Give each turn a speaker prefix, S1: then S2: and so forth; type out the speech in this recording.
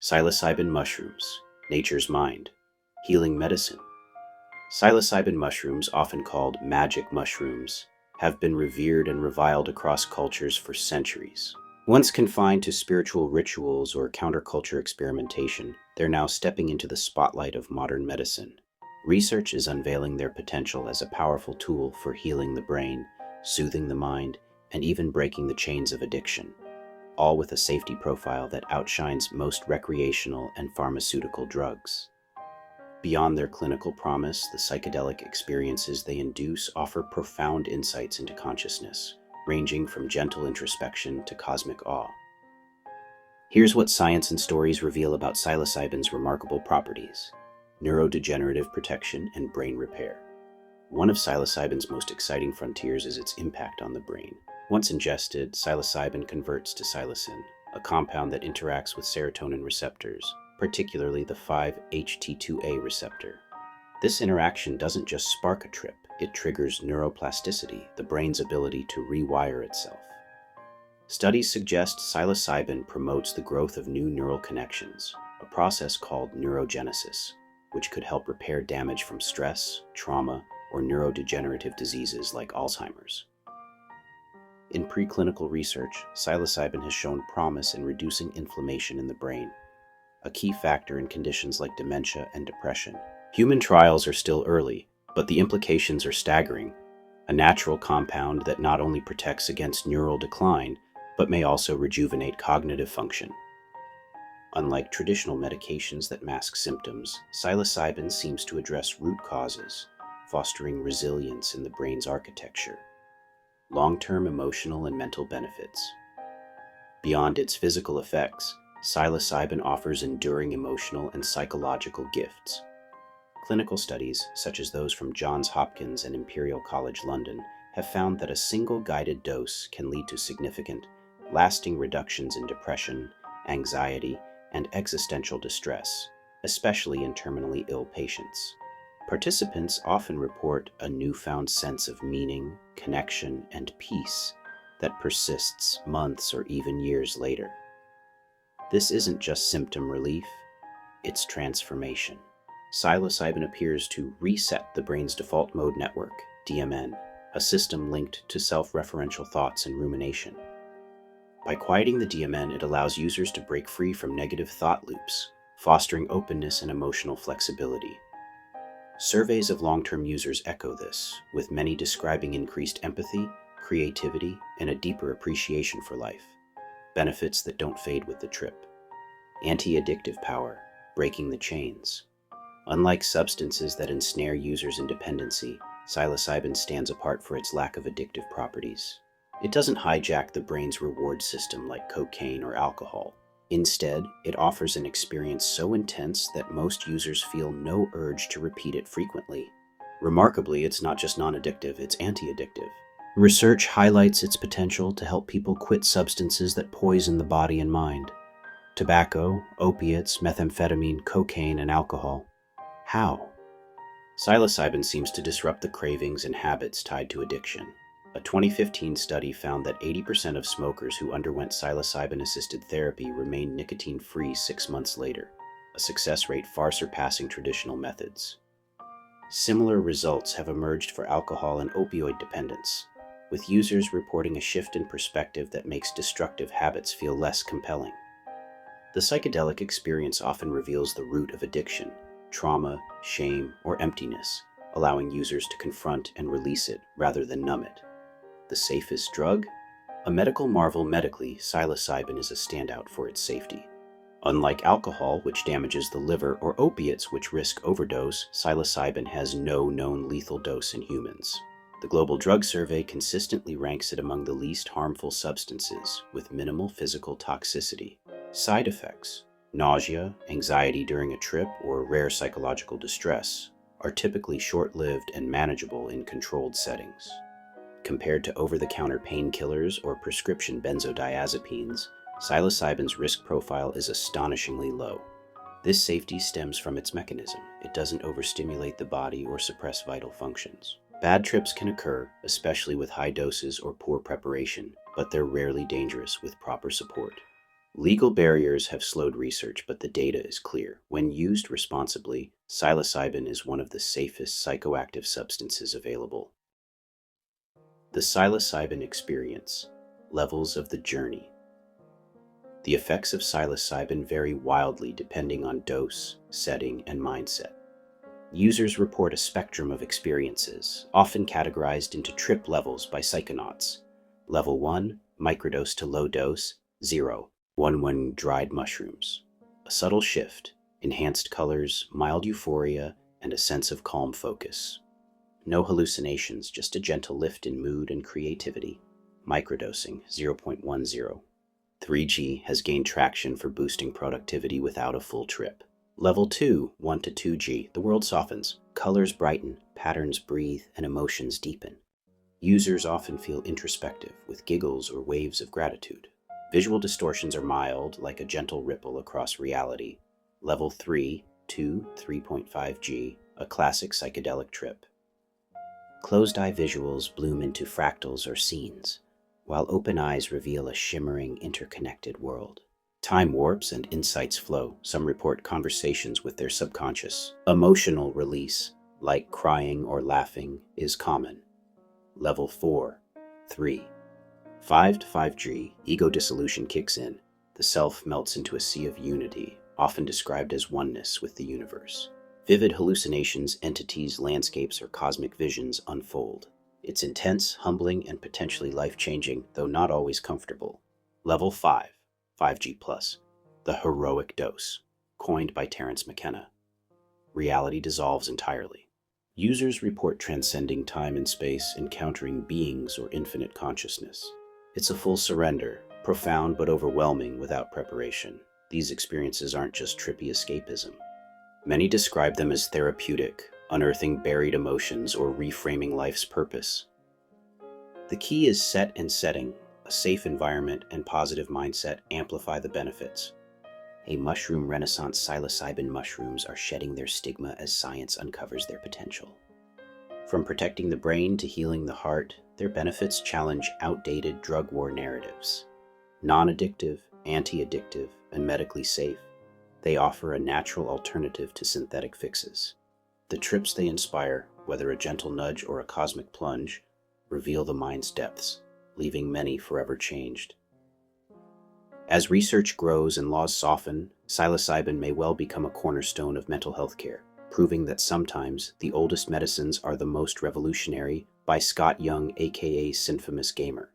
S1: Psilocybin mushrooms, nature's mind, healing medicine. Psilocybin mushrooms, often called magic mushrooms, have been revered and reviled across cultures for centuries. Once confined to spiritual rituals or counterculture experimentation, they're now stepping into the spotlight of modern medicine. Research is unveiling their potential as a powerful tool for healing the brain, soothing the mind, and even breaking the chains of addiction, all with a safety profile that outshines most recreational and pharmaceutical drugs. Beyond their clinical promise, the psychedelic experiences they induce offer profound insights into consciousness, ranging from gentle introspection to cosmic awe. Here's what science and stories reveal about psilocybin's remarkable properties: neurodegenerative protection and brain repair. One of psilocybin's most exciting frontiers is its impact on the brain. Once ingested, psilocybin converts to psilocin, a compound that interacts with serotonin receptors, particularly the 5-HT2A receptor. This interaction doesn't just spark a trip, it triggers neuroplasticity, the brain's ability to rewire itself. Studies suggest psilocybin promotes the growth of new neural connections, a process called neurogenesis, which could help repair damage from stress, trauma, or neurodegenerative diseases like Alzheimer's. In preclinical research, psilocybin has shown promise in reducing inflammation in the brain, a key factor in conditions like dementia and depression. Human trials are still early, but the implications are staggering. A natural compound that not only protects against neural decline, but may also rejuvenate cognitive function. Unlike traditional medications that mask symptoms, psilocybin seems to address root causes, fostering resilience in the brain's architecture. Long-term emotional and mental benefits. Beyond its physical effects, psilocybin offers enduring emotional and psychological gifts. Clinical studies, such as those from Johns Hopkins and Imperial College London, have found that a single guided dose can lead to significant, lasting reductions in depression, anxiety, and existential distress, especially in terminally ill patients. Participants often report a newfound sense of meaning, connection, and peace that persists months or even years later. This isn't just symptom relief, it's transformation. Psilocybin appears to reset the brain's default mode network, DMN, a system linked to self-referential thoughts and rumination. By quieting the DMN, it allows users to break free from negative thought loops, fostering openness and emotional flexibility. Surveys of long-term users echo this, with many describing increased empathy, creativity, and a deeper appreciation for life, benefits that don't fade with the trip. Anti-addictive power, breaking the chains. Unlike substances that ensnare users in dependency, psilocybin stands apart for its lack of addictive properties. It doesn't hijack the brain's reward system like cocaine or alcohol. Instead, it offers an experience so intense that most users feel no urge to repeat it frequently. Remarkably, it's not just non-addictive, it's anti-addictive. Research highlights its potential to help people quit substances that poison the body and mind. Tobacco, opiates, methamphetamine, cocaine, and alcohol. How? Psilocybin seems to disrupt the cravings and habits tied to addiction. A 2015 study found that 80% of smokers who underwent psilocybin-assisted therapy remained nicotine-free 6 months later, a success rate far surpassing traditional methods. Similar results have emerged for alcohol and opioid dependence, with users reporting a shift in perspective that makes destructive habits feel less compelling. The psychedelic experience often reveals the root of addiction, trauma, shame, or emptiness, allowing users to confront and release it rather than numb it. The safest drug? A medical marvel medically, psilocybin is a standout for its safety. Unlike alcohol, which damages the liver, or opiates, which risk overdose, psilocybin has no known lethal dose in humans. The Global Drug Survey consistently ranks it among the least harmful substances, with minimal physical toxicity. Side effects, nausea, anxiety during a trip, or rare psychological distress, are typically short-lived and manageable in controlled settings. Compared to over-the-counter painkillers or prescription benzodiazepines, psilocybin's risk profile is astonishingly low. This safety stems from its mechanism. It doesn't overstimulate the body or suppress vital functions. Bad trips can occur, especially with high doses or poor preparation, but they're rarely dangerous with proper support. Legal barriers have slowed research, but the data is clear. When used responsibly, psilocybin is one of the safest psychoactive substances available. The psilocybin experience, levels of the journey. The effects of psilocybin vary wildly depending on dose, setting, and mindset. Users report a spectrum of experiences, often categorized into trip levels by psychonauts. Level 1, microdose to low dose, 0, 1 dried mushrooms. A subtle shift, enhanced colors, mild euphoria, and a sense of calm focus. No hallucinations, just a gentle lift in mood and creativity. Microdosing, 0.10. 3G has gained traction for boosting productivity without a full trip. Level 2, 1 to 2G, the world softens. Colors brighten, patterns breathe, and emotions deepen. Users often feel introspective, with giggles or waves of gratitude. Visual distortions are mild, like a gentle ripple across reality. Level 3, 2, 3.5G, a classic psychedelic trip. Closed-eye visuals bloom into fractals or scenes, while open eyes reveal a shimmering, interconnected world. Time warps and insights flow. Some report conversations with their subconscious. Emotional release, like crying or laughing, is common. Level 4, 3. 5 to 5G, ego dissolution kicks in. The self melts into a sea of unity, often described as oneness with the universe. Vivid hallucinations, entities, landscapes, or cosmic visions unfold. It's intense, humbling, and potentially life-changing, though not always comfortable. Level 5, 5G+, the heroic dose, coined by Terence McKenna. Reality dissolves entirely. Users report transcending time and space, encountering beings or infinite consciousness. It's a full surrender, profound but overwhelming without preparation. These experiences aren't just trippy escapism. Many describe them as therapeutic, unearthing buried emotions or reframing life's purpose. The key is set and setting. A safe environment and positive mindset amplify the benefits. A mushroom renaissance, psilocybin mushrooms are shedding their stigma as science uncovers their potential. From protecting the brain to healing the heart, their benefits challenge outdated drug war narratives. Non-addictive, anti-addictive, and medically safe, they offer a natural alternative to synthetic fixes. The trips they inspire, whether a gentle nudge or a cosmic plunge, reveal the mind's depths, leaving many forever changed. As research grows and laws soften, psilocybin may well become a cornerstone of mental health care, proving that sometimes the oldest medicines are the most revolutionary. By Scott Young, aka Synfamous Gamer.